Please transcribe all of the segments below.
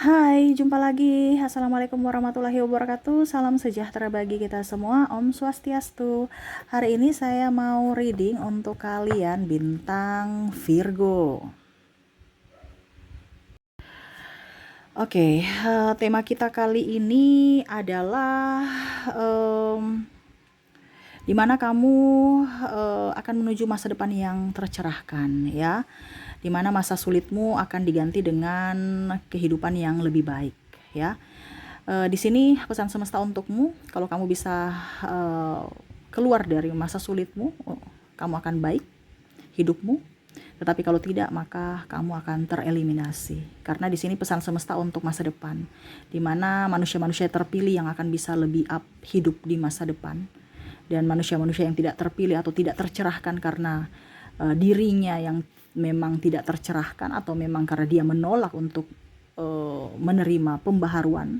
Hai, jumpa lagi. Assalamualaikum warahmatullahi wabarakatuh. Salam sejahtera bagi kita semua. Om Swastiastu. Hari ini saya mau reading untuk kalian bintang Virgo. Oke, tema kita kali ini adalah di mana kamu akan menuju masa depan yang tercerahkan, ya. Di mana masa sulitmu akan diganti dengan kehidupan yang lebih baik, ya. Di sini pesan semesta untukmu, kalau kamu bisa keluar dari masa sulitmu, kamu akan baik hidupmu. Tetapi kalau tidak, maka kamu akan tereliminasi. Karena di sini pesan semesta untuk masa depan, di mana manusia-manusia terpilih yang akan bisa lebih up hidup di masa depan, dan manusia-manusia yang tidak terpilih atau tidak tercerahkan karena dirinya yang memang tidak tercerahkan, atau memang karena dia menolak untuk menerima pembaharuan,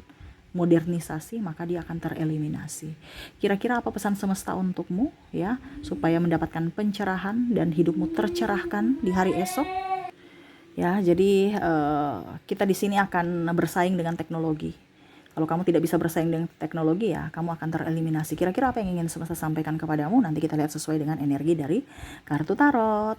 modernisasi, maka dia akan tereliminasi. Kira-kira apa pesan semesta untukmu, ya, supaya mendapatkan pencerahan dan hidupmu tercerahkan di hari esok? Ya, jadi kita di sini akan bersaing dengan teknologi. Kalau kamu tidak bisa bersaing dengan teknologi, ya kamu akan tereliminasi. Kira-kira apa yang ingin semesta sampaikan kepadamu? Nanti kita lihat sesuai dengan energi dari kartu tarot.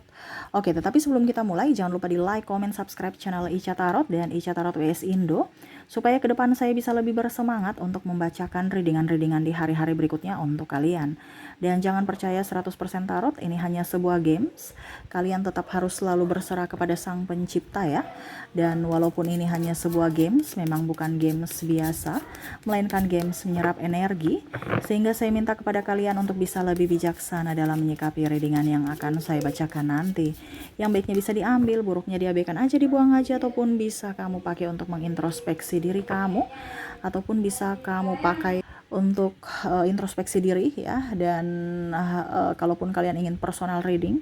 Oke, tetapi sebelum kita mulai, jangan lupa di like, comment, subscribe channel Ica Tarot dan Ica Tarot WS Indo, supaya ke depan saya bisa lebih bersemangat untuk membacakan readingan-readingan di hari-hari berikutnya untuk kalian. Dan jangan percaya 100% tarot, ini hanya sebuah games. Kalian tetap harus selalu berserah kepada Sang Pencipta, ya. Dan walaupun ini hanya sebuah games, memang bukan games biasa, melainkan games menyerap energi, sehingga saya minta kepada kalian untuk bisa lebih bijaksana dalam menyikapi readingan yang akan saya bacakan nanti. Yang baiknya bisa diambil, buruknya diabaikan aja, dibuang aja, ataupun bisa kamu pakai untuk mengintrospeksi diri kamu, ataupun bisa kamu pakai untuk introspeksi diri, ya. Dan kalaupun kalian ingin personal reading,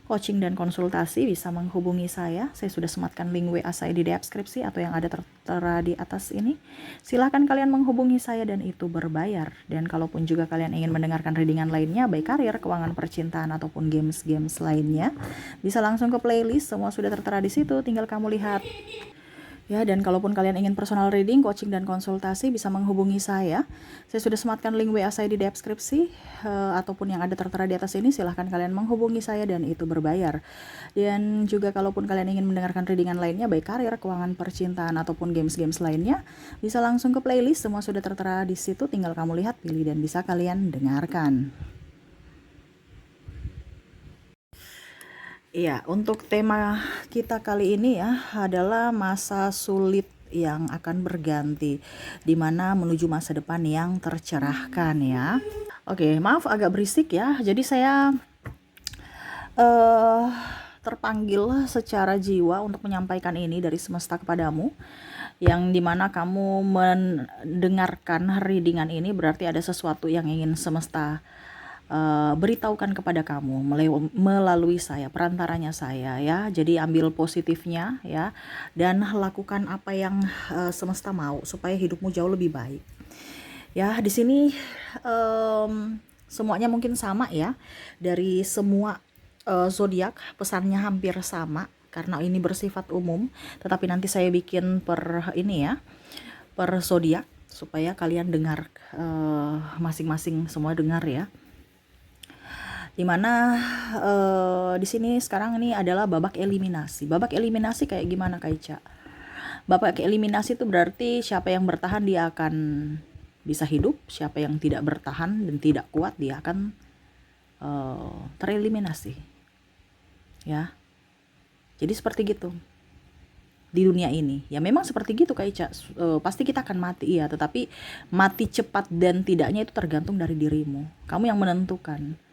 coaching dan konsultasi, bisa menghubungi saya. Saya sudah sematkan link WA saya di deskripsi atau yang ada tertera di atas ini. Silahkan kalian menghubungi saya dan itu berbayar. Dan kalaupun juga kalian ingin mendengarkan readingan lainnya, baik karir, keuangan, percintaan, ataupun games-games lainnya, bisa langsung ke playlist, semua sudah tertera di situ, tinggal kamu lihat. Ya, dan kalaupun kalian ingin personal reading, coaching, dan konsultasi, bisa menghubungi saya. Saya sudah sematkan link WA saya di deskripsi, ataupun yang ada tertera di atas ini. Silahkan kalian menghubungi saya dan itu berbayar. Dan juga kalaupun kalian ingin mendengarkan readingan lainnya, baik karir, keuangan, percintaan, ataupun games-games lainnya, bisa langsung ke playlist, semua sudah tertera di situ. Tinggal kamu lihat, pilih, dan bisa kalian dengarkan. Iya, untuk tema kita kali ini, ya, adalah masa sulit yang akan berganti, di mana menuju masa depan yang tercerahkan, ya. Oke, maaf agak berisik, ya. Jadi saya eh terpanggil secara jiwa untuk menyampaikan ini dari semesta kepadamu, yang dimana kamu mendengarkan readingan ini berarti ada sesuatu yang ingin semesta beritahukan kepada kamu melalui saya, perantaranya saya, ya. Jadi ambil positifnya, ya, dan lakukan apa yang semesta mau supaya hidupmu jauh lebih baik. Ya, di sini semuanya mungkin sama, ya. Dari semua zodiak pesannya hampir sama karena ini bersifat umum, tetapi nanti saya bikin per ini, ya, per zodiak supaya kalian dengar masing-masing, semua dengar, ya. Dimana di sini sekarang ini adalah babak eliminasi. Babak eliminasi kayak gimana, Kak Ica? Babak eliminasi itu berarti siapa yang bertahan dia akan bisa hidup, siapa yang tidak bertahan dan tidak kuat dia akan tereliminasi, ya. Jadi seperti gitu di dunia ini, ya. Memang seperti gitu, Kak Ica. Pasti kita akan mati, ya, tetapi mati cepat dan tidaknya itu tergantung dari dirimu. Kamu yang menentukan,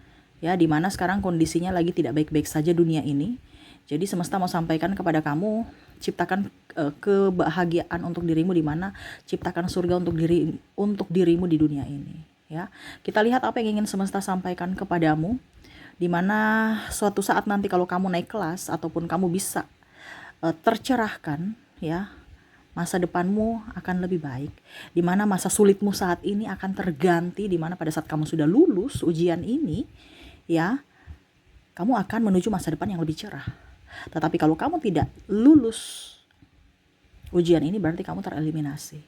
ya, dimana sekarang kondisinya lagi tidak baik-baik saja dunia ini. Jadi semesta mau sampaikan kepada kamu, ciptakan kebahagiaan untuk dirimu, dimana ciptakan surga untuk dirimu di dunia ini, ya. Kita lihat apa yang ingin semesta sampaikan kepadamu, dimana suatu saat nanti kalau kamu naik kelas ataupun kamu bisa tercerahkan, ya, masa depanmu akan lebih baik, dimana masa sulitmu saat ini akan terganti, dimana pada saat kamu sudah lulus ujian ini, ya, kamu akan menuju masa depan yang lebih cerah. Tetapi kalau kamu tidak lulus Ujian ini berarti kamu tereliminasi.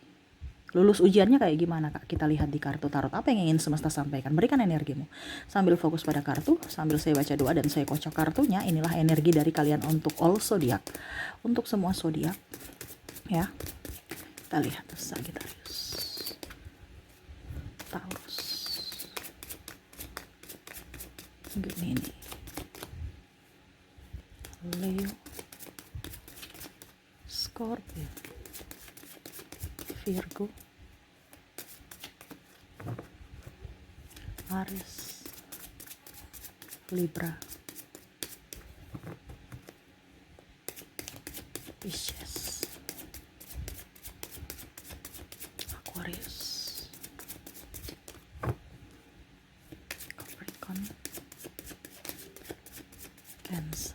Lulus ujiannya kayak gimana, Kak? Kita lihat di kartu tarot. Apa yang ingin semesta sampaikan? Berikan energimu. Sambil fokus pada kartu, sambil saya baca doa dan saya kocok kartunya. Inilah energi dari kalian untuk all zodiak. Untuk semua zodiak. Ya. Kita lihat Sagittarius, Taurus, Gemini, Leo, Scorpio, Virgo, Aries, Libra, Pisces, Aquarius, Capricorn, Cancer.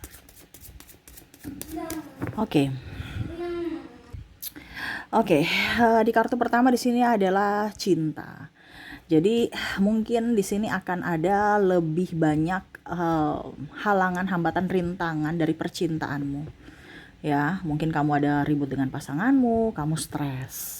Oke, di kartu pertama di sini adalah cinta. Jadi mungkin di sini akan ada lebih banyak halangan, hambatan, rintangan dari percintaanmu. Ya, mungkin kamu ada ribut dengan pasanganmu, kamu stres.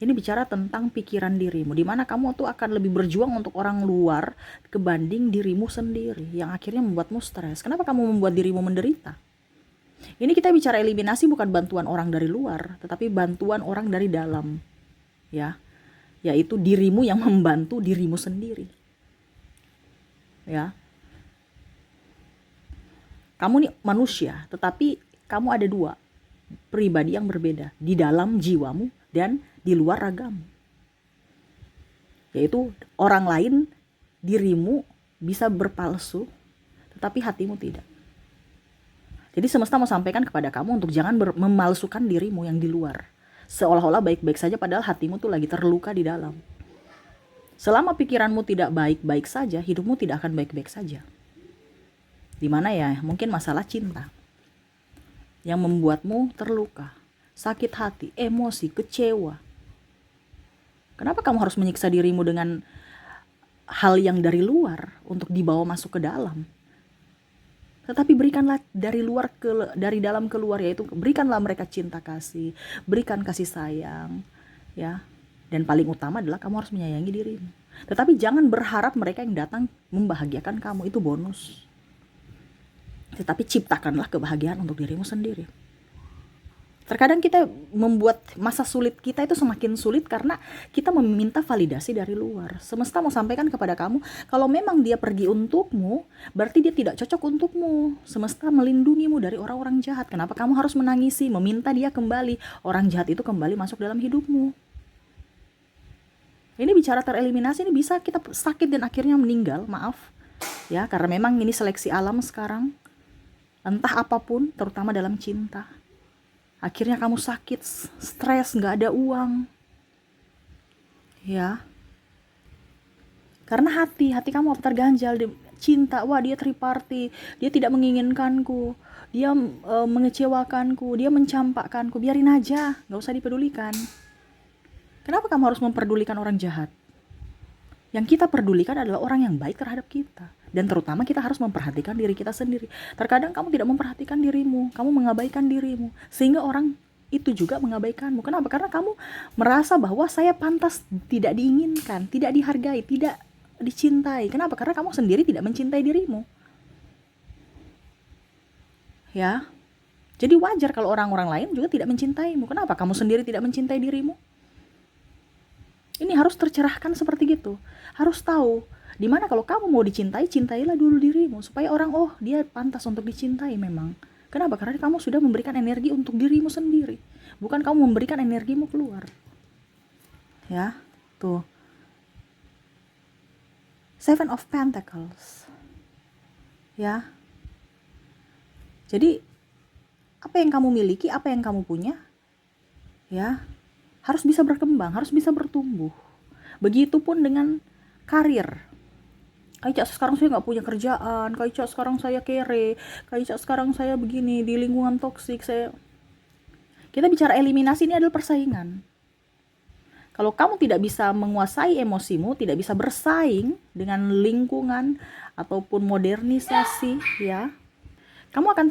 Ini bicara tentang pikiran dirimu, di mana kamu tuh akan lebih berjuang untuk orang luar kebanding dirimu sendiri, yang akhirnya membuatmu stres. Kenapa kamu membuat dirimu menderita? Ini kita bicara eliminasi, bukan bantuan orang dari luar, tetapi bantuan orang dari dalam. Ya, yaitu dirimu yang membantu dirimu sendiri. Ya. Kamu nih manusia, tetapi kamu ada dua pribadi yang berbeda di dalam jiwamu dan di luar ragamu. Yaitu orang lain, dirimu bisa berpalsu, tetapi hatimu tidak. Jadi semesta mau sampaikan kepada kamu untuk jangan memalsukan dirimu yang di luar. Seolah-olah baik-baik saja padahal hatimu tuh lagi terluka di dalam. Selama pikiranmu tidak baik-baik saja, hidupmu tidak akan baik-baik saja. Dimana ya, mungkin masalah cinta yang membuatmu terluka, sakit hati, emosi, kecewa. Kenapa kamu harus menyiksa dirimu dengan hal yang dari luar untuk dibawa masuk ke dalam? Tetapi berikanlah dari dalam keluar, yaitu berikanlah mereka cinta kasih, berikan kasih sayang, ya. Dan paling utama adalah kamu harus menyayangi dirimu. Tetapi jangan berharap mereka yang datang membahagiakan kamu, itu bonus. Tetapi ciptakanlah kebahagiaan untuk dirimu sendiri. Terkadang kita membuat masa sulit kita itu semakin sulit karena kita meminta validasi dari luar. Semesta mau sampaikan kepada kamu, kalau memang dia pergi untukmu, berarti dia tidak cocok untukmu. Semesta melindungimu dari orang-orang jahat. Kenapa kamu harus menangisi, meminta dia kembali? Orang jahat itu kembali masuk dalam hidupmu. Ini bicara tereliminasi, ini bisa kita sakit dan akhirnya meninggal, maaf. Ya, karena memang ini seleksi alam sekarang. Entah apapun, terutama dalam cinta. Akhirnya kamu sakit, stres, gak ada uang. Ya. Karena hati kamu terganjal di cinta. Wah, dia triparty, dia tidak menginginkanku, dia mengecewakanku, dia mencampakkanku. Biarin aja, gak usah dipedulikan. Kenapa kamu harus memperdulikan orang jahat? Yang kita pedulikan adalah orang yang baik terhadap kita. Dan terutama kita harus memperhatikan diri kita sendiri. Terkadang kamu tidak memperhatikan dirimu, kamu mengabaikan dirimu, sehingga orang itu juga mengabaikanmu. Kenapa? Karena kamu merasa bahwa saya pantas tidak diinginkan, tidak dihargai, tidak dicintai. Kenapa? Karena kamu sendiri tidak mencintai dirimu. Ya. Jadi wajar kalau orang-orang lain juga tidak mencintaimu. Kenapa? Kamu sendiri tidak mencintai dirimu. Ini harus tercerahkan seperti gitu. Harus tahu dimana kalau kamu mau dicintai, cintailah dulu dirimu supaya orang, oh dia pantas untuk dicintai memang. Kenapa? Karena kamu sudah memberikan energi untuk dirimu sendiri, bukan kamu memberikan energimu keluar. Ya, tuh. Seven of Pentacles. Ya. Jadi apa yang kamu miliki, apa yang kamu punya, ya, harus bisa berkembang, harus bisa bertumbuh. Begitupun dengan karir. Kayak Cak sekarang saya nggak punya kerjaan, kayak Cak sekarang saya kere, kayak Cak sekarang saya begini di lingkungan toksik. Kita bicara eliminasi, ini adalah persaingan. Kalau kamu tidak bisa menguasai emosimu, tidak bisa bersaing dengan lingkungan ataupun modernisasi, ya, kamu akan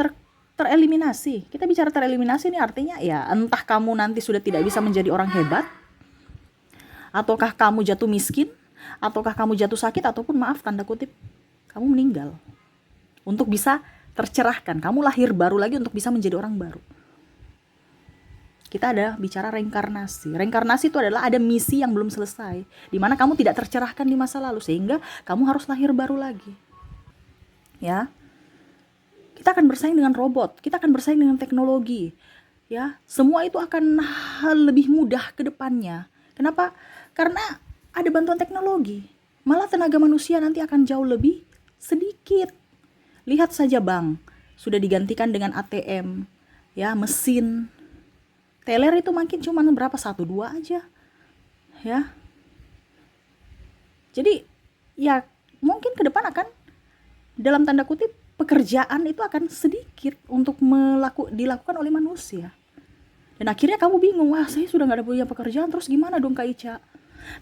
tereliminasi. Kita bicara tereliminasi ini artinya ya entah kamu nanti sudah tidak bisa menjadi orang hebat, ataukah kamu jatuh miskin, ataukah kamu jatuh sakit, ataupun maaf tanda kutip kamu meninggal. Untuk bisa tercerahkan, kamu lahir baru lagi untuk bisa menjadi orang baru. Kita ada bicara reinkarnasi. Reinkarnasi itu adalah ada misi yang belum selesai, di mana kamu tidak tercerahkan di masa lalu, sehingga kamu harus lahir baru lagi. Ya, kita akan bersaing dengan robot, kita akan bersaing dengan teknologi. Ya, semua itu akan lebih mudah ke depannya. Kenapa? Karena ada bantuan teknologi. Malah tenaga manusia nanti akan jauh lebih sedikit. Lihat saja bank, sudah digantikan dengan ATM, ya, mesin. Teller itu makin cuma berapa, 1-2 aja. Ya. Jadi, ya mungkin ke depan akan dalam tanda kutip pekerjaan itu akan sedikit untuk dilakukan oleh manusia. Dan akhirnya kamu bingung, wah saya sudah gak ada punya pekerjaan, terus gimana dong Kak Ica?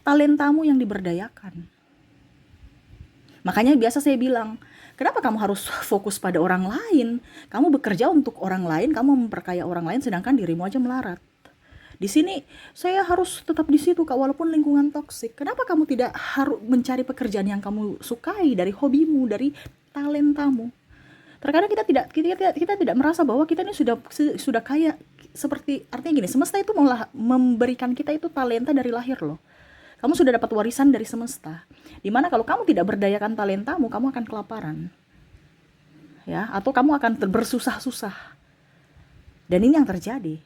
Talentamu yang diberdayakan. Makanya biasa saya bilang, kenapa kamu harus fokus pada orang lain? Kamu bekerja untuk orang lain, kamu memperkaya orang lain, sedangkan dirimu aja melarat. Di sini saya harus tetap di situ Kak, walaupun lingkungan toksik. Kenapa kamu tidak harus mencari pekerjaan yang kamu sukai, dari hobimu, dari talentamu? Terkadang kita tidak merasa bahwa kita ini sudah kaya, seperti artinya gini, semesta itu memberikan kita itu talenta dari lahir loh. Kamu sudah dapat warisan dari semesta. Dimana kalau kamu tidak berdayakan talentamu, kamu akan kelaparan. Ya, atau kamu akan bersusah-susah. Dan ini yang terjadi.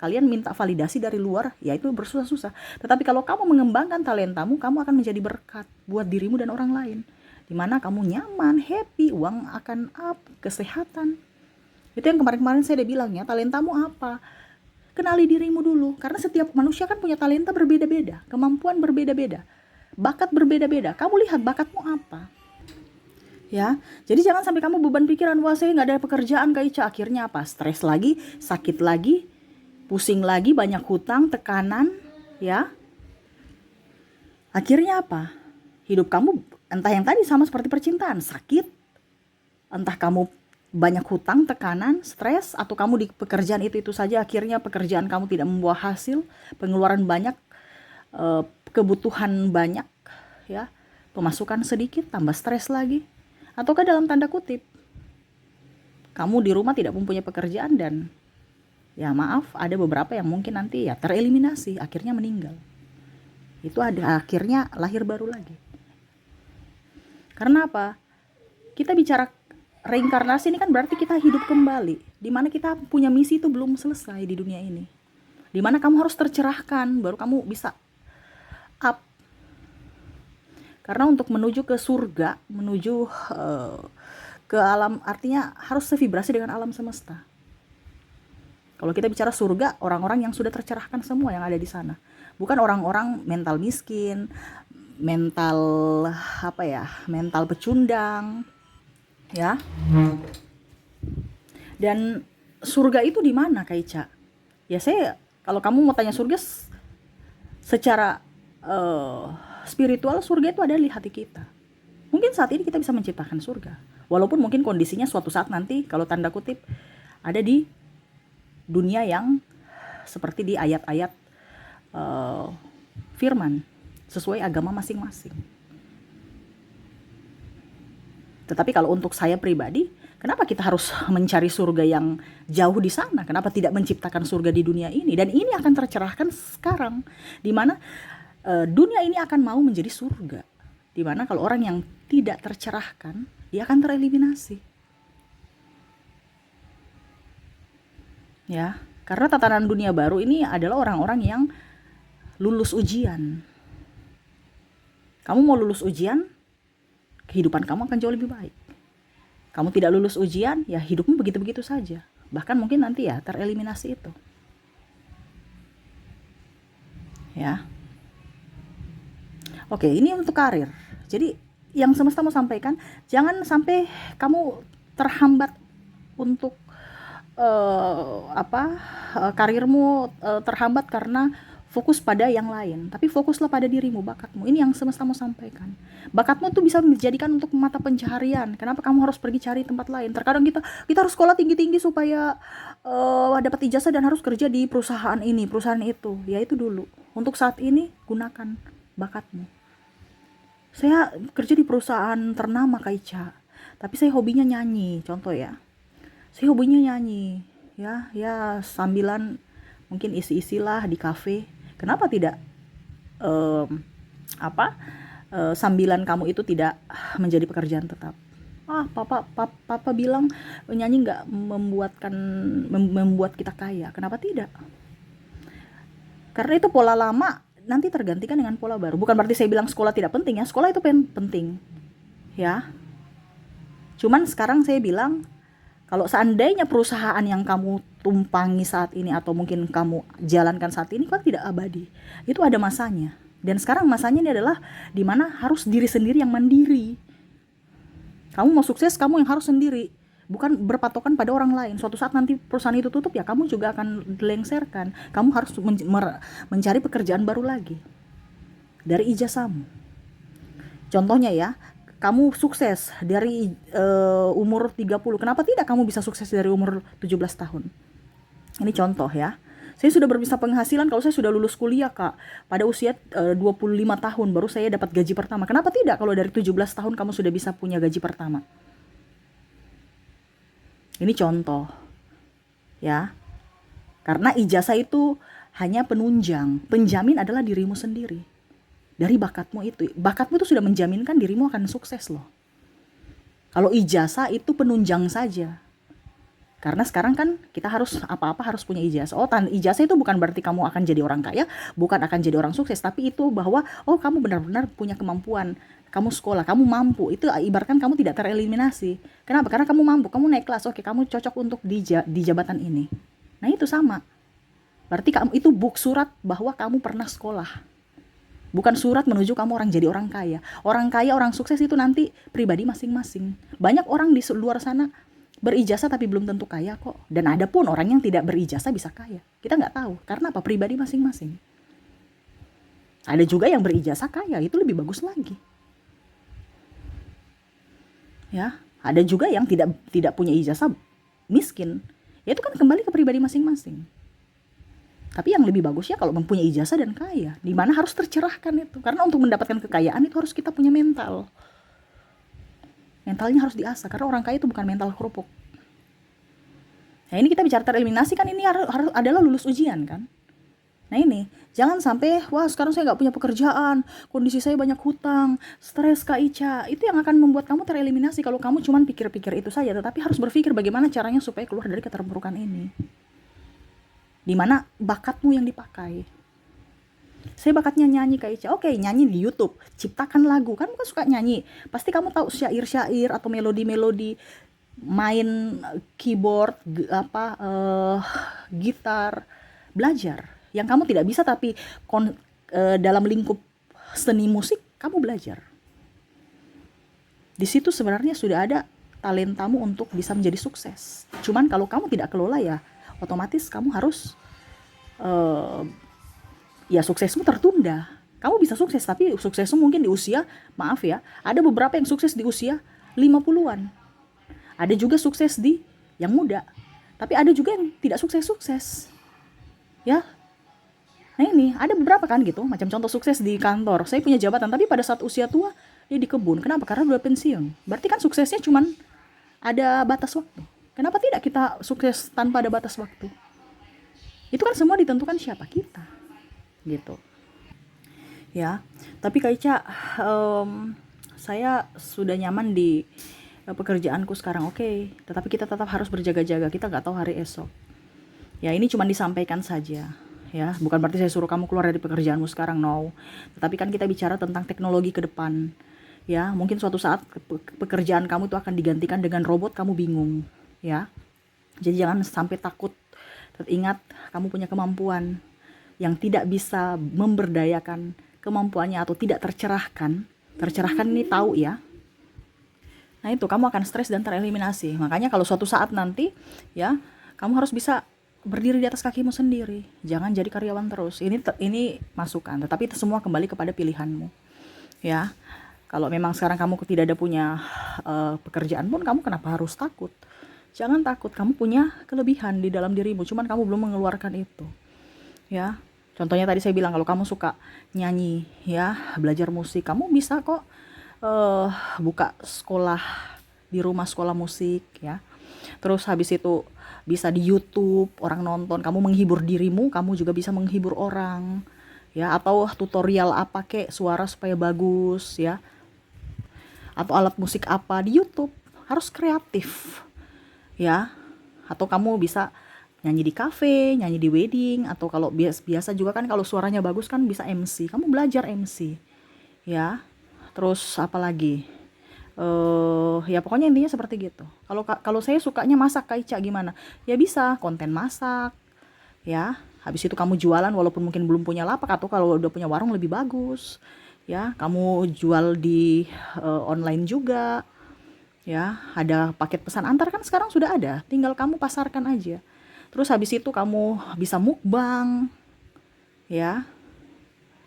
Kalian minta validasi dari luar, yaitu bersusah-susah. Tetapi kalau kamu mengembangkan talentamu, kamu akan menjadi berkat buat dirimu dan orang lain. Dimana kamu nyaman, happy, uang akan up, kesehatan. Itu yang kemarin-kemarin saya udah bilang ya, talentamu apa? Kenali dirimu dulu, karena setiap manusia kan punya talenta berbeda-beda, kemampuan berbeda-beda, bakat berbeda-beda. Kamu lihat bakatmu apa? Ya, jadi jangan sampai kamu beban pikiran, wah saya nggak ada pekerjaan Kak Ica. Akhirnya apa? Stres lagi, sakit lagi, pusing lagi, banyak hutang, tekanan, ya. Akhirnya apa? Hidup kamu entah yang tadi sama seperti percintaan, sakit, entah kamu banyak hutang, tekanan, stres, atau kamu di pekerjaan itu saja, akhirnya pekerjaan kamu tidak membuah hasil, pengeluaran banyak, kebutuhan banyak, ya, pemasukan sedikit, tambah stres lagi. Ataukah dalam tanda kutip, kamu di rumah tidak mempunyai pekerjaan dan ya maaf, ada beberapa yang mungkin nanti ya tereliminasi, akhirnya meninggal. Itu ada akhirnya lahir baru lagi. Karena apa? Kita bicara reinkarnasi ini kan berarti kita hidup kembali, di mana kita punya misi itu belum selesai di dunia ini, di mana kamu harus tercerahkan baru kamu bisa up. Karena untuk menuju ke surga, menuju ke alam, artinya harus sevibrasi dengan alam semesta. Kalau kita bicara surga, orang-orang yang sudah tercerahkan semua yang ada di sana, bukan orang-orang mental miskin, mental mental pecundang, ya. Dan surga itu di mana Kak Ica? Ya kalau kamu mau tanya surga secara spiritual, surga itu ada di hati kita. Mungkin saat ini kita bisa menciptakan surga, walaupun mungkin kondisinya suatu saat nanti kalau tanda kutip ada di dunia yang seperti di ayat-ayat firman sesuai agama masing-masing. Tetapi kalau untuk saya pribadi, kenapa kita harus mencari surga yang jauh di sana? Kenapa tidak menciptakan surga di dunia ini? Dan ini akan tercerahkan sekarang, di mana dunia ini akan mau menjadi surga. Di mana kalau orang yang tidak tercerahkan, dia akan tereliminasi. Ya, karena tatanan dunia baru ini adalah orang-orang yang lulus ujian. Kamu mau lulus ujian, kehidupan kamu akan jauh lebih baik. Kamu tidak lulus ujian, ya hidupmu begitu-begitu saja. Bahkan mungkin nanti ya tereliminasi itu. Ya. Oke, ini untuk karir. Jadi yang semesta mau sampaikan, jangan sampai kamu terhambat untuk karirmu terhambat karena fokus pada yang lain, tapi fokuslah pada dirimu, bakatmu. Ini yang semesta mau sampaikan. Bakatmu tuh bisa dijadikan untuk mata pencaharian. Kenapa kamu harus pergi cari tempat lain? Terkadang kita harus sekolah tinggi-tinggi supaya dapat ijazah dan harus kerja di perusahaan ini, perusahaan itu. Ya itu dulu. Untuk saat ini gunakan bakatmu. Saya kerja di perusahaan ternama Kak Ica, tapi saya hobinya nyanyi, contoh ya. Saya hobinya nyanyi, ya sambilan mungkin isi-isilah di kafe. Kenapa tidak em, sambilan kamu itu tidak menjadi pekerjaan tetap? Papa bilang nyanyi nggak membuat kita kaya. Kenapa tidak? Karena itu pola lama nanti tergantikan dengan pola baru. Bukan berarti saya bilang sekolah tidak penting ya. Sekolah itu penting, ya. Cuman sekarang saya bilang, kalau seandainya perusahaan yang kamu tumpangi saat ini atau mungkin kamu jalankan saat ini kan tidak abadi. Itu ada masanya. Dan sekarang masanya ini adalah dimana harus diri sendiri yang mandiri. Kamu mau sukses, kamu yang harus sendiri. Bukan berpatokan pada orang lain. Suatu saat nanti perusahaan itu tutup ya kamu juga akan dilengsarkan. Kamu harus mencari pekerjaan baru lagi. Dari ijazahmu. Contohnya ya, kamu sukses dari umur 30, kenapa tidak kamu bisa sukses dari umur 17 tahun? Ini contoh ya. Saya sudah bisa penghasilan kalau saya sudah lulus kuliah Kak. Pada usia 25 tahun baru saya dapat gaji pertama. Kenapa tidak kalau dari 17 tahun kamu sudah bisa punya gaji pertama? Ini contoh ya. Karena ijazah itu hanya penunjang. Penjamin adalah dirimu sendiri. Dari bakatmu itu. Bakatmu itu sudah menjaminkan dirimu akan sukses loh. Kalau ijazah itu penunjang saja. Karena sekarang kan kita harus apa-apa harus punya ijazah. Ijazah itu bukan berarti kamu akan jadi orang kaya, bukan akan jadi orang sukses, tapi itu bahwa kamu benar-benar punya kemampuan. Kamu sekolah, kamu mampu. Itu ibaratkan kamu tidak tereliminasi. Kenapa? Karena kamu mampu, kamu naik kelas. Oke, kamu cocok untuk di jabatan ini. Nah, itu sama. Berarti kamu itu surat bahwa kamu pernah sekolah. Bukan surat menuju kamu jadi orang kaya. Orang kaya, orang sukses itu nanti pribadi masing-masing. Banyak orang di luar sana berijazah tapi belum tentu kaya kok. Dan ada pun orang yang tidak berijazah bisa kaya. Kita nggak tahu. Karena apa? Pribadi masing-masing. Ada juga yang berijazah kaya. Itu lebih bagus lagi. Ya, ada juga yang tidak punya ijazah miskin. Ya itu kan kembali ke pribadi masing-masing. Tapi yang lebih bagus ya kalau mempunyai ijazah dan kaya. Dimana harus tercerahkan itu. Karena untuk mendapatkan kekayaan itu harus kita punya mental. Mentalnya harus diasah. Karena orang kaya itu bukan mental kerupuk. Nah ini kita bicara tereliminasi kan ini harus adalah lulus ujian kan. Nah ini, jangan sampai, sekarang saya gak punya pekerjaan, kondisi saya banyak hutang, stres Kak Ica. Itu yang akan membuat kamu tereliminasi kalau kamu cuma pikir-pikir itu saja. Tetapi harus berpikir bagaimana caranya supaya keluar dari keterpurukan ini. Dimana bakatmu yang dipakai. Saya bakatnya nyanyi Kak Ica. Oke, nyanyi di YouTube, ciptakan lagu. Kan bukan suka nyanyi, pasti kamu tahu syair-syair atau melodi-melodi, main keyboard, gitar, belajar. Yang kamu tidak bisa tapi dalam lingkup seni musik kamu belajar. Di situ sebenarnya sudah ada talentamu untuk bisa menjadi sukses. Cuman kalau kamu tidak kelola ya otomatis kamu harus suksesmu tertunda. Kamu bisa sukses tapi suksesmu mungkin di usia, maaf ya, ada beberapa yang sukses di usia 50-an. Ada juga sukses di yang muda. Tapi ada juga yang tidak sukses-sukses. Ya. Nah ini, ada beberapa kan gitu, macam contoh sukses di kantor. Saya punya jabatan, tapi pada saat usia tua, dia di kebun. Kenapa? Karena udah pensiun. Berarti kan suksesnya cuman ada batas waktu. Kenapa tidak kita sukses tanpa ada batas waktu? Itu kan semua ditentukan siapa kita. Gitu. Ya, tapi Kak Ica, saya sudah nyaman di pekerjaanku sekarang, oke. Tetapi kita tetap harus berjaga-jaga, kita gak tahu hari esok. Ya ini cuma disampaikan saja. Ya, bukan berarti saya suruh kamu keluar dari pekerjaanmu sekarang, no. Tetapi kan kita bicara tentang teknologi ke depan. Ya, mungkin suatu saat pekerjaan kamu itu akan digantikan dengan robot, kamu bingung. Ya, jadi jangan sampai takut. Ingat, kamu punya kemampuan yang tidak bisa memberdayakan kemampuannya atau tidak tercerahkan. Tercerahkan ini tahu ya. Nah itu kamu akan stres dan tereliminasi. Makanya kalau suatu saat nanti ya kamu harus bisa berdiri di atas kakimu sendiri. Jangan jadi karyawan terus. Ini masukan, tetapi itu semua kembali kepada pilihanmu. Ya. Kalau memang sekarang kamu tidak ada punya pekerjaan pun, kamu kenapa harus takut? Jangan takut, kamu punya kelebihan di dalam dirimu, cuman kamu belum mengeluarkan itu. Ya. Contohnya tadi saya bilang kalau kamu suka nyanyi, ya, belajar musik, kamu bisa kok buka sekolah di rumah, sekolah musik, ya. Terus habis itu bisa di YouTube, orang nonton, kamu menghibur dirimu, kamu juga bisa menghibur orang, ya. Atau tutorial apa kek, suara supaya bagus, ya, atau alat musik apa di YouTube. Harus kreatif, ya. Atau kamu bisa nyanyi di kafe, nyanyi di wedding, atau kalau biasa juga kan kalau suaranya bagus kan bisa MC. Kamu belajar MC, ya. Terus apa lagi? Ya pokoknya intinya seperti gitu. Kalau saya sukanya masak, Kak Ica, gimana? Ya bisa konten masak, ya. Habis itu kamu jualan walaupun mungkin belum punya lapak, atau kalau udah punya warung lebih bagus, ya. Kamu jual di online juga, ya. Ada paket pesan antar kan sekarang sudah ada, tinggal kamu pasarkan aja. Terus habis itu kamu bisa mukbang, ya.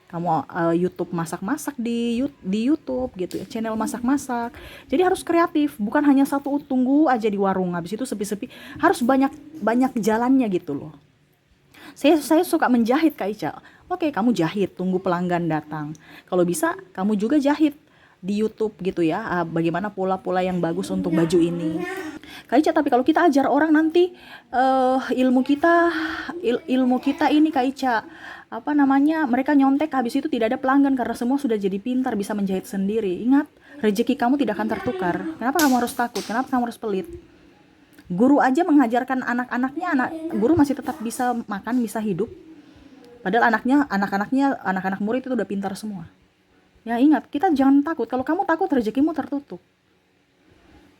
Kamu YouTube masak-masak di YouTube gitu ya, channel masak-masak. Jadi harus kreatif, bukan hanya satu tunggu aja di warung habis itu sepi-sepi, harus banyak banyak jalannya gitu loh. Saya suka menjahit, Kak Ica. Oke, kamu jahit, tunggu pelanggan datang. Kalau bisa, kamu juga jahit di YouTube gitu ya. Bagaimana pola-pola yang bagus untuk baju ini. Kak Ica, tapi kalau kita ajar orang nanti ilmu kita ini, Kak Ica, apa namanya? Mereka nyontek habis itu tidak ada pelanggan karena semua sudah jadi pintar bisa menjahit sendiri. Ingat, rezeki kamu tidak akan tertukar. Kenapa kamu harus takut? Kenapa kamu harus pelit? Guru aja mengajarkan anak-anaknya, guru masih tetap bisa makan, bisa hidup. Padahal anak-anak murid itu udah pintar semua. Ya ingat, kita jangan takut. Kalau kamu takut, rezekimu tertutup.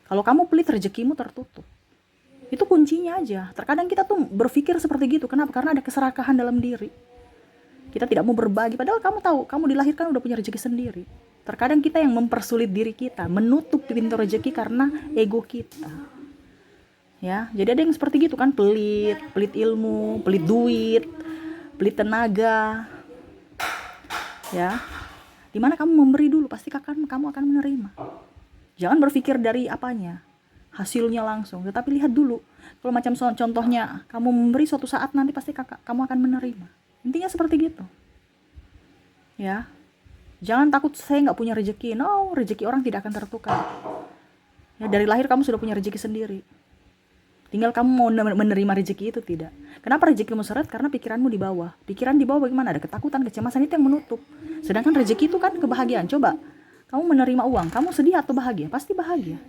Kalau kamu pelit, rezekimu tertutup. Itu kuncinya aja. Terkadang kita tuh berpikir seperti gitu. Kenapa? Karena ada keserakahan dalam diri. Kita tidak mau berbagi. Padahal kamu tahu, kamu dilahirkan udah punya rezeki sendiri. Terkadang kita yang mempersulit diri kita, menutup pintu rezeki karena ego kita. Ya, jadi ada yang seperti gitu kan, pelit ilmu, pelit duit, pelit tenaga. Ya. Dimana kamu memberi dulu, pasti kamu akan menerima. Jangan berpikir dari apanya, hasilnya langsung, tetapi lihat dulu. Kalau macam contohnya, kamu memberi suatu saat nanti pasti kamu akan menerima. Intinya seperti gitu. Ya. Jangan takut saya nggak punya rezeki. No, rezeki orang tidak akan tertukar. Ya, dari lahir kamu sudah punya rezeki sendiri. Tinggal kamu mau menerima rezeki itu tidak. Kenapa rezekimu seret? Karena pikiranmu di bawah. Pikiran di bawah bagaimana? Ada ketakutan, kecemasan, itu yang menutup. Sedangkan rezeki itu kan kebahagiaan. Coba, kamu menerima uang, kamu sedih atau bahagia? Pasti bahagia.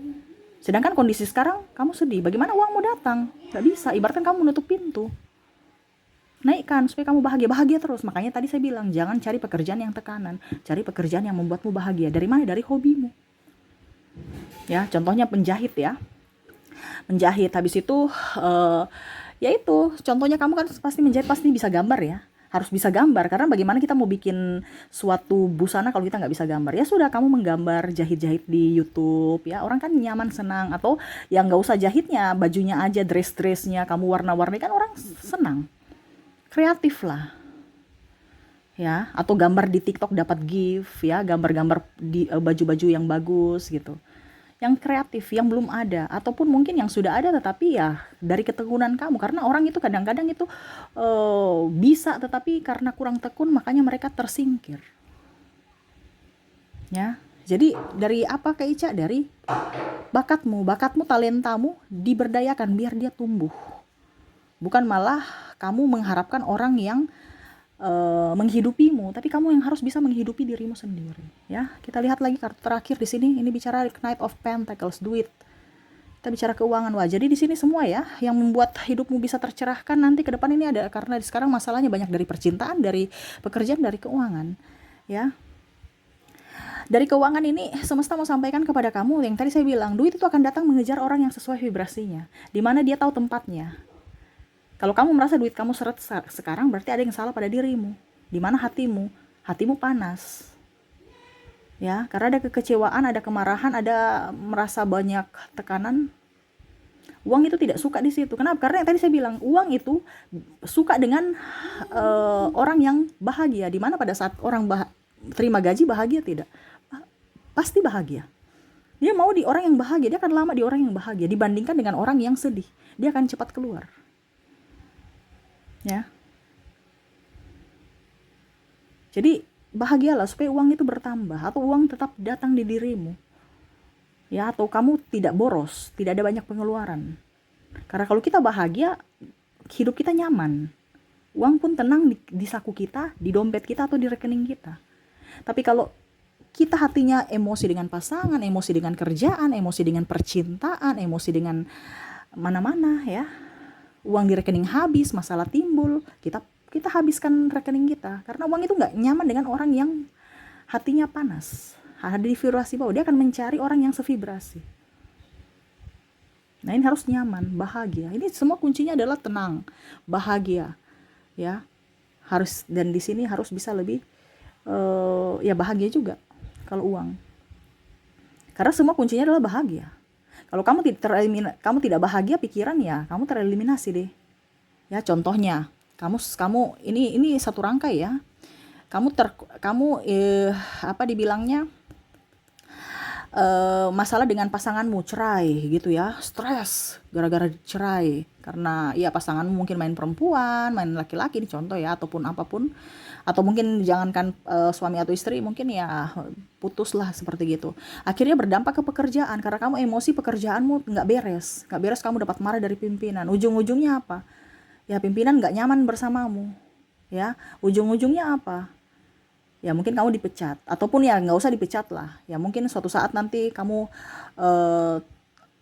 Sedangkan kondisi sekarang, kamu sedih. Bagaimana uangmu datang? Gak bisa, ibaratkan kamu menutup pintu. Naikkan supaya kamu bahagia terus. Makanya tadi saya bilang, jangan cari pekerjaan yang tekanan. Cari pekerjaan yang membuatmu bahagia. Dari mana? Dari hobimu. Ya, contohnya penjahit ya. Menjahit, habis itu ya itu contohnya, kamu kan pasti menjahit, pasti bisa gambar ya, harus bisa gambar, karena bagaimana kita mau bikin suatu busana kalau kita nggak bisa gambar. Ya sudah, kamu menggambar, jahit-jahit di YouTube ya, orang kan nyaman, senang. Atau yang nggak usah jahitnya, bajunya aja, dress-dressnya kamu warna-warni, kan orang senang. Kreatif lah ya. Atau gambar di TikTok dapat gift ya, gambar-gambar di baju-baju yang bagus gitu, yang kreatif, yang belum ada, ataupun mungkin yang sudah ada tetapi ya dari ketekunan kamu. Karena orang itu kadang-kadang itu bisa, tetapi karena kurang tekun makanya mereka tersingkir. Ya, jadi dari apa, Kak Ica? Dari bakatmu, talentamu diberdayakan biar dia tumbuh. Bukan malah kamu mengharapkan orang yang menghidupimu, tapi kamu yang harus bisa menghidupi dirimu sendiri. Ya, kita lihat lagi kartu terakhir di sini. Ini bicara Knight of Pentacles, duit. Kita bicara keuangan. Wah, jadi di sini semua ya yang membuat hidupmu bisa tercerahkan nanti ke depan ini ada, karena sekarang masalahnya banyak dari percintaan, dari pekerjaan, dari keuangan. Ya. Dari keuangan ini semesta mau sampaikan kepada kamu yang tadi saya bilang, duit itu akan datang mengejar orang yang sesuai vibrasinya, di mana dia tahu tempatnya. Kalau kamu merasa duit kamu seret sekarang, berarti ada yang salah pada dirimu. Di mana hatimu panas. Ya, karena ada kekecewaan, ada kemarahan, ada merasa banyak tekanan. Uang itu tidak suka di situ. Kenapa? Karena yang tadi saya bilang, uang itu suka dengan orang yang bahagia. Dimana pada saat orang terima gaji bahagia tidak? Pasti bahagia. Dia mau di orang yang bahagia, dia akan lama di orang yang bahagia dibandingkan dengan orang yang sedih. Dia akan cepat keluar. Ya. Jadi bahagialah supaya uang itu bertambah atau uang tetap datang di dirimu. Ya, atau kamu tidak boros, tidak ada banyak pengeluaran. Karena kalau kita bahagia, hidup kita nyaman. Uang pun tenang di saku kita, di dompet kita atau di rekening kita. Tapi kalau kita hatinya emosi dengan pasangan, emosi dengan kerjaan, emosi dengan percintaan, emosi dengan mana-mana ya. Uang di rekening habis, masalah timbul, kita habiskan rekening kita. Karena uang itu nggak nyaman dengan orang yang hatinya panas. Ada di vibrasi bawah, dia akan mencari orang yang sevibrasi. Nah, ini harus nyaman, bahagia. Ini semua kuncinya adalah tenang, bahagia, ya. Harus, dan di sini harus bisa lebih ya bahagia juga kalau uang. Karena semua kuncinya adalah bahagia. Kalau kamu tidak bahagia pikiran, ya kamu tereliminasi deh. Ya, contohnya, kamu ini satu rangkai ya. Kamu apa dibilangnya? Masalah dengan pasanganmu, cerai gitu ya, stres gara-gara cerai karena ya pasanganmu mungkin main perempuan, main laki-laki nih contoh ya, ataupun apapun, atau mungkin jangankan suami atau istri, mungkin ya putuslah seperti gitu. Akhirnya berdampak ke pekerjaan karena kamu emosi, pekerjaanmu nggak beres, kamu dapat marah dari pimpinan. Ujung-ujungnya apa? Ya pimpinan nggak nyaman bersamamu. Ya, ujung-ujungnya apa? Ya mungkin kamu dipecat, ataupun ya nggak usah dipecat lah, ya mungkin suatu saat nanti kamu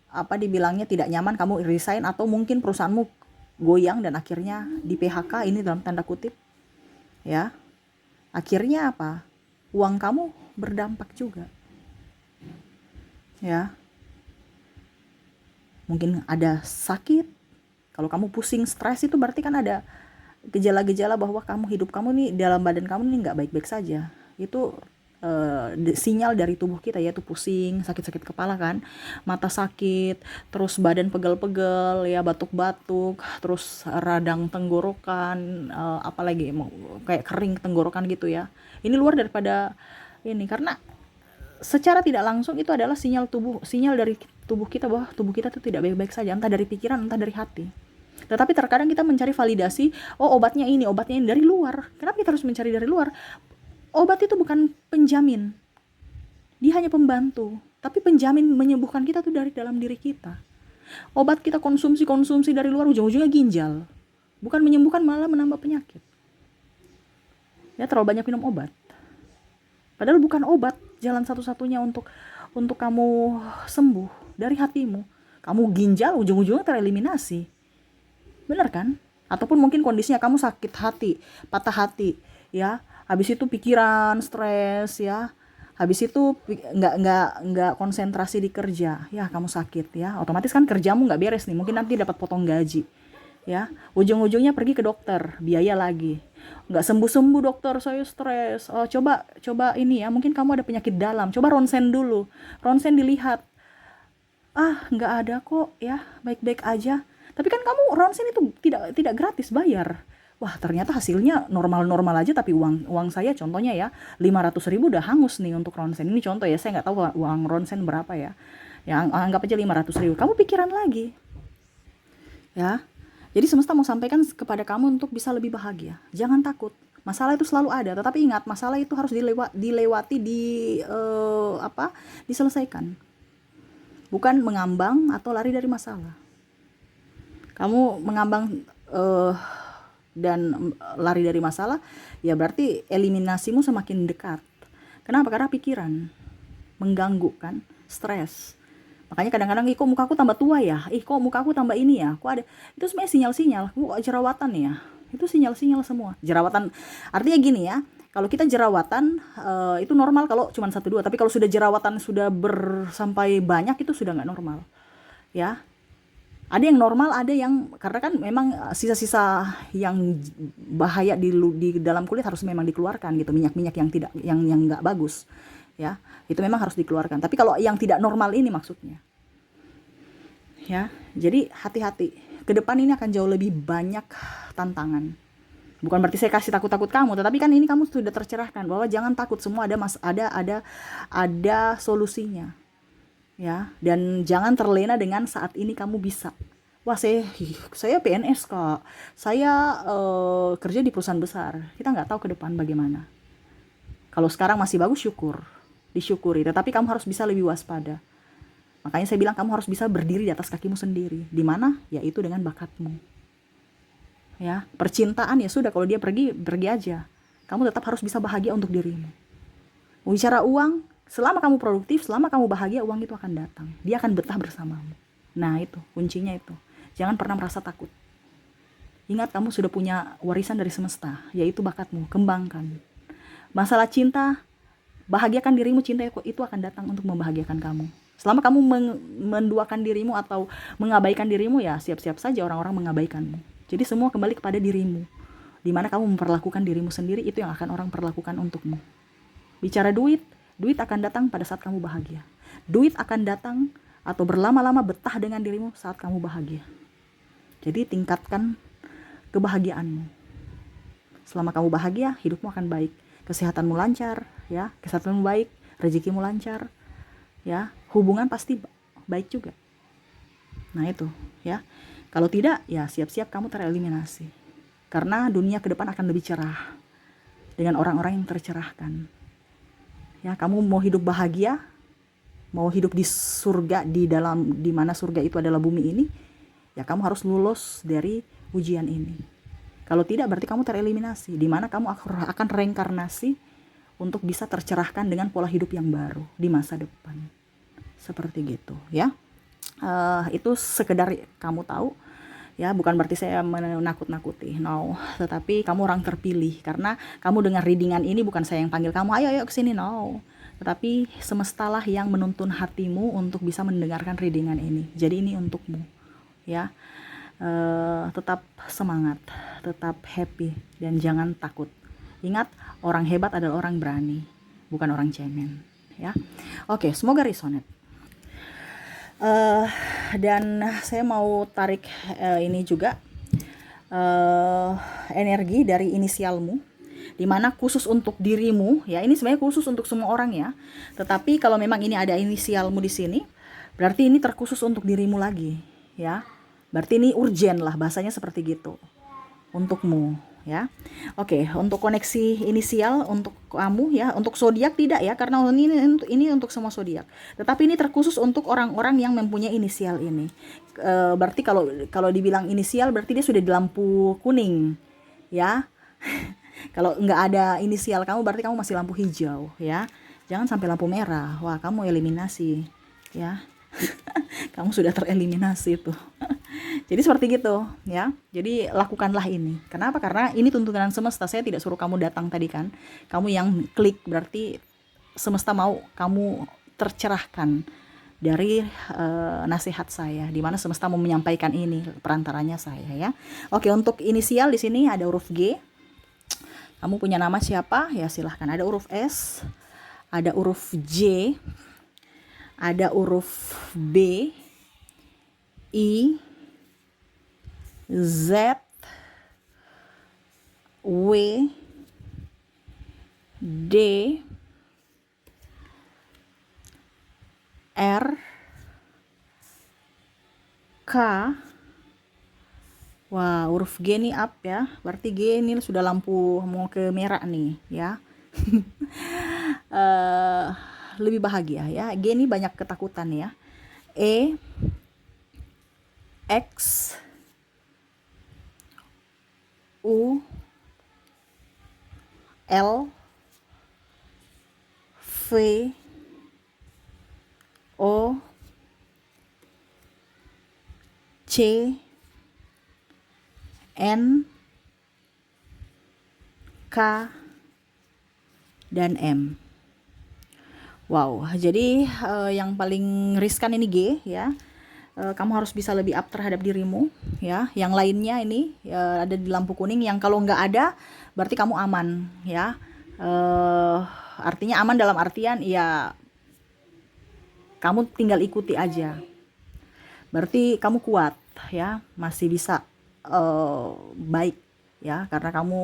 apa dibilangnya tidak nyaman, kamu resign, atau mungkin perusahaanmu goyang dan akhirnya di PHK, ini dalam tanda kutip ya. Akhirnya apa? Uang kamu berdampak juga ya. Mungkin ada sakit. Kalau kamu pusing, stres, itu berarti kan ada gejala-gejala bahwa hidup kamu nih, dalam badan kamu nih nggak baik-baik saja. Itu sinyal dari tubuh kita, yaitu pusing, sakit-sakit kepala kan, mata sakit, terus badan pegel-pegel ya, batuk-batuk, terus radang tenggorokan, apalagi kayak kering tenggorokan gitu ya. Ini luar daripada ini, karena secara tidak langsung itu adalah sinyal dari tubuh kita bahwa tubuh kita tuh tidak baik-baik saja, entah dari pikiran, entah dari hati. Tetapi terkadang kita mencari validasi, obatnya ini dari luar. Kenapa kita harus mencari dari luar? Obat itu bukan penjamin. Dia hanya pembantu. Tapi penjamin menyembuhkan kita tuh dari dalam diri kita. Obat kita konsumsi dari luar, ujung-ujungnya ginjal. Bukan menyembuhkan, malah menambah penyakit. Ya, terlalu banyak minum obat. Padahal bukan obat jalan satu-satunya untuk kamu sembuh dari hatimu. Kamu ginjal, ujung-ujungnya tereliminasi. Benar kan? Ataupun mungkin kondisinya kamu sakit hati, patah hati, ya. Habis itu pikiran, stres, ya. Habis itu nggak konsentrasi di kerja, ya kamu sakit, ya. Otomatis kan kerjamu nggak beres nih. Mungkin nanti dapat potong gaji, ya. Ujung-ujungnya pergi ke dokter, biaya lagi. Nggak sembuh-sembuh dokter, saya stres. Oh, coba ini ya. Mungkin kamu ada penyakit dalam. Coba ronsen dulu. Ronsen dilihat. Nggak ada kok, ya. Baik-baik aja. Tapi kan kamu ronsen itu tidak gratis, bayar. Wah, ternyata hasilnya normal-normal aja, tapi uang saya contohnya ya 500.000 udah hangus nih untuk ronsen. Ini contoh ya, saya nggak tahu uang ronsen berapa ya. Ya anggap aja 500.000. Kamu pikiran lagi. Ya. Jadi semesta mau sampaikan kepada kamu untuk bisa lebih bahagia. Jangan takut. Masalah itu selalu ada, tetapi ingat, masalah itu harus dilewati, diselesaikan. Bukan mengambang atau lari dari masalah. Kamu mengambang dan lari dari masalah, ya berarti eliminasimu semakin dekat. Kenapa? Karena pikiran mengganggu kan, stres. Makanya kadang-kadang, kok mukaku tambah tua ya? Kok mukaku tambah ini ya? Kok ada? Itu sebenarnya sinyal-sinyal. Kok jerawatan ya? Itu sinyal-sinyal semua. Jerawatan artinya gini ya. Kalau kita jerawatan itu normal kalau cuma 1-2, tapi kalau sudah jerawatan sudah sampai banyak, itu sudah nggak normal. Ya. Ada yang normal, ada yang, karena kan memang sisa-sisa yang bahaya di dalam kulit harus memang dikeluarkan gitu, minyak-minyak yang nggak bagus, ya itu memang harus dikeluarkan. Tapi kalau yang tidak normal ini maksudnya, ya. Jadi hati-hati. Ke depan ini akan jauh lebih banyak tantangan. Bukan berarti saya kasih takut-takut kamu, tetapi kan ini kamu sudah tercerahkan bahwa jangan takut, semua ada solusinya. Ya, dan jangan terlena dengan saat ini kamu bisa. Wah, saya PNS kok. Saya kerja di perusahaan besar. Kita nggak tahu ke depan bagaimana. Kalau sekarang masih bagus, disyukuri. Tetapi kamu harus bisa lebih waspada. Makanya saya bilang kamu harus bisa berdiri di atas kakimu sendiri. Di mana? Yaitu dengan bakatmu. Ya, percintaan ya sudah, kalau dia pergi aja. Kamu tetap harus bisa bahagia untuk dirimu. Bicara uang, selama kamu produktif, selama kamu bahagia, uang itu akan datang. Dia akan betah bersamamu. Nah, itu kuncinya itu. Jangan pernah merasa takut. Ingat, kamu sudah punya warisan dari semesta, yaitu bakatmu. Kembangkan. Masalah cinta, bahagiakan dirimu, cinta itu akan datang untuk membahagiakan kamu. Selama kamu menduakan dirimu atau mengabaikan dirimu, ya siap-siap saja orang-orang mengabaikanmu. Jadi semua kembali kepada dirimu. Dimana kamu memperlakukan dirimu sendiri, itu yang akan orang perlakukan untukmu. Bicara duit akan datang pada saat kamu bahagia. Duit akan datang atau berlama-lama betah dengan dirimu saat kamu bahagia. Jadi tingkatkan kebahagiaanmu. Selama kamu bahagia, hidupmu akan baik. Kesehatanmu lancar, ya, kesehatanmu baik, rezekimu lancar, ya, hubungan pasti baik juga. Nah itu, ya. Kalau tidak, ya siap-siap kamu tereliminasi. Karena dunia ke depan akan lebih cerah dengan orang-orang yang tercerahkan. Ya, kamu mau hidup bahagia, mau hidup di surga, di mana surga itu adalah bumi ini, ya kamu harus lulus dari ujian ini. Kalau tidak, berarti kamu tereliminasi, di mana kamu akan reinkarnasi untuk bisa tercerahkan dengan pola hidup yang baru di masa depan. Seperti gitu, ya. Itu sekedar kamu tahu, ya, bukan berarti saya menakut-nakuti, no, tetapi kamu orang terpilih. Karena kamu dengar readingan ini, bukan saya yang panggil kamu, ayo kesini, no, tetapi semestalah yang menuntun hatimu untuk bisa mendengarkan readingan ini. Jadi ini untukmu, ya. Tetap semangat, tetap happy, dan jangan takut. Ingat, orang hebat adalah orang berani, bukan orang cemen, ya. Oke, semoga resonate. Dan saya mau tarik ini juga energi dari inisialmu, dimana khusus untuk dirimu, ya, ini sebenarnya khusus untuk semua orang, ya, tetapi kalau memang ini ada inisialmu di sini, berarti ini terkhusus untuk dirimu lagi, ya, berarti ini urgent lah, bahasanya seperti gitu untukmu, ya. Oke, untuk koneksi inisial untuk kamu, ya, untuk zodiak tidak, ya, karena ini untuk semua zodiak. Tetapi ini terkhusus untuk orang-orang yang mempunyai inisial ini. Berarti kalau dibilang inisial, berarti dia sudah di lampu kuning, ya. Kalau nggak ada inisial kamu, berarti kamu masih lampu hijau, ya. Jangan sampai lampu merah, wah kamu eliminasi, ya. Kamu sudah tereliminasi tuh. Jadi seperti gitu, ya. Jadi lakukanlah ini. Kenapa? Karena ini tuntunan semesta. Saya tidak suruh kamu datang tadi kan. Kamu yang klik, berarti semesta mau kamu tercerahkan dari nasihat saya. Di mana semesta mau menyampaikan ini, perantaranya saya, ya. Oke, untuk inisial di sini ada huruf G. Kamu punya nama siapa? Ya silahkan. Ada huruf S, ada huruf J, ada huruf B, I, Z, W, D, R, K. Wah, huruf G nih up, ya. Berarti G ini sudah lampu mau ke merah nih, ya. Lebih bahagia, ya. G ini banyak ketakutan, ya. E, X, U, L, V, O, C, N, K, dan M. Wow, jadi yang paling riskan ini G, ya. Kamu harus bisa lebih up terhadap dirimu, ya. Yang lainnya ini ada di lampu kuning, yang kalau nggak ada berarti kamu aman, ya. Artinya aman dalam artian ya kamu tinggal ikuti aja. Berarti kamu kuat ya, masih bisa baik ya, karena kamu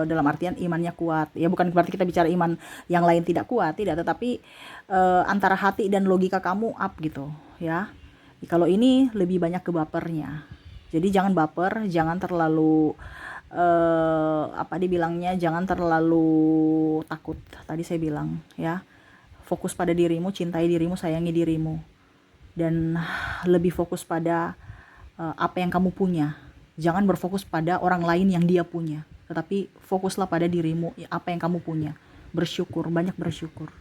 dalam artian imannya kuat. Ya bukan berarti kita bicara iman yang lain tidak kuat, tidak, tetapi antara hati dan logika kamu up gitu ya. Kalau ini lebih banyak ke bapernya. Jadi jangan baper, jangan terlalu apa dibilangnya, jangan terlalu takut. Tadi saya bilang ya, fokus pada dirimu, cintai dirimu, sayangi dirimu, dan lebih fokus pada apa yang kamu punya. Jangan berfokus pada orang lain yang dia punya, tetapi fokuslah pada dirimu, apa yang kamu punya. Bersyukur, banyak bersyukur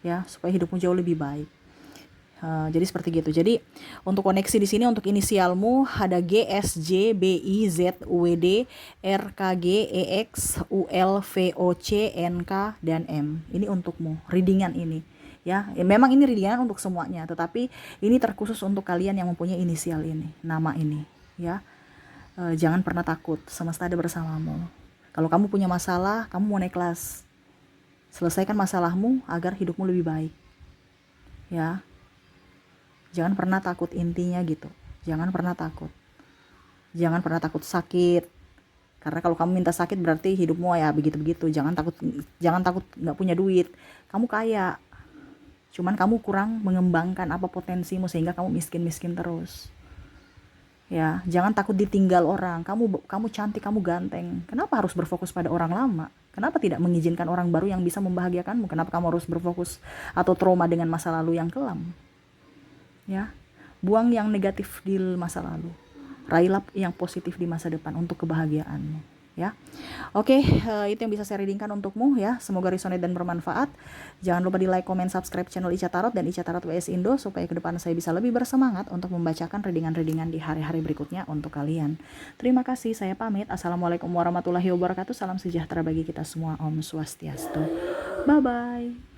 ya, supaya hidupmu jauh lebih baik. Jadi seperti gitu. Jadi untuk koneksi di sini untuk inisialmu ada G, S, J, B, I, Z, U, W, D, R, K, G, E, X, U, L, V, O, C, N, K, dan M. Ini untukmu, readingan ini. Ya, memang ini readingan untuk semuanya, tetapi ini terkhusus untuk kalian yang mempunyai inisial ini, nama ini. Ya, jangan pernah takut, semesta ada bersamamu. Kalau kamu punya masalah, kamu mau naik kelas, selesaikan masalahmu agar hidupmu lebih baik. Ya, jangan pernah takut, intinya gitu. Jangan pernah takut. Jangan pernah takut sakit. Karena kalau kamu minta sakit berarti hidupmu ya begitu-begitu. Jangan takut nggak punya duit. Kamu kaya. Cuman kamu kurang mengembangkan apa potensimu sehingga kamu miskin-miskin terus. Ya, jangan takut ditinggal orang. Kamu cantik, kamu ganteng. Kenapa harus berfokus pada orang lama? Kenapa tidak mengizinkan orang baru yang bisa membahagiakanmu? Kenapa kamu harus berfokus atau trauma dengan masa lalu yang kelam? Ya, buang yang negatif di masa lalu, raihlah yang positif di masa depan untuk kebahagiaanmu ya. Oke, itu yang bisa saya readingkan untukmu ya, semoga resonate dan bermanfaat. Jangan lupa di like, comment, subscribe channel Ica Tarot dan Ica Tarot WS Indo supaya ke depan saya bisa lebih bersemangat untuk membacakan readingan-readingan di hari-hari berikutnya untuk kalian. Terima kasih, saya pamit. Assalamualaikum warahmatullahi wabarakatuh. Salam sejahtera bagi kita semua. Om Swastiastu. Bye bye.